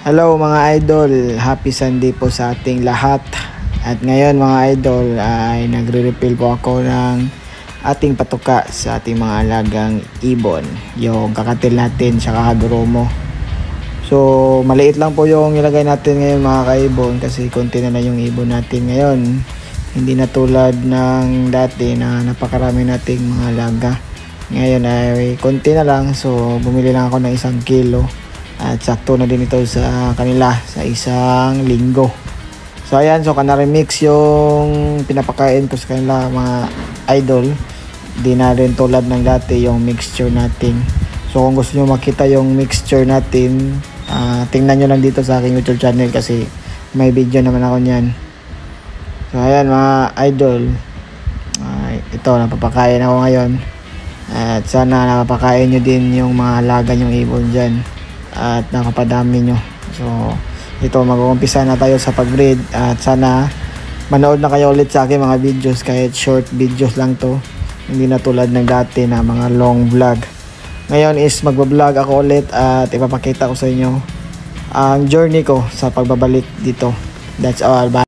Hello mga idol, happy Sunday po sa ating lahat. At ngayon mga idol ay nagre-refill po ako ng ating patuka sa ating mga alagang ibon, yung kakatil natin sa kakaduromo. So maliit lang po yung ilagay natin ngayon mga kaibon, kasi konti na lang yung ibon natin ngayon. Hindi na tulad ng dati na napakarami nating mga alaga. Ngayon ay konti na lang, so bumili lang ako ng 1 kilo. At sakto na din ito sa kanila sa isang linggo. So ayan, so kana-remix yung pinapakain ko sa kanila mga idol. Di na rin tulad ng dati yung mixture natin. So kung gusto nyo makita yung mixture natin, tingnan nyo lang dito sa aking YouTube channel kasi may video naman ako nyan. So ayan mga idol, ito napapakain ako ngayon. At sana napapakain nyo din yung mga alaga nyong ibon dyan at nakapadami nyo. So ito, mag-uumpisa na tayo sa pag-breed at sana manood na kayo ulit sa aking mga videos, kahit short videos lang to, hindi na tulad ng dati na mga long vlog. Ngayon is magbablog ako ulit at ipapakita ko sa inyo ang journey ko sa pagbabalik dito. That's all. Bye.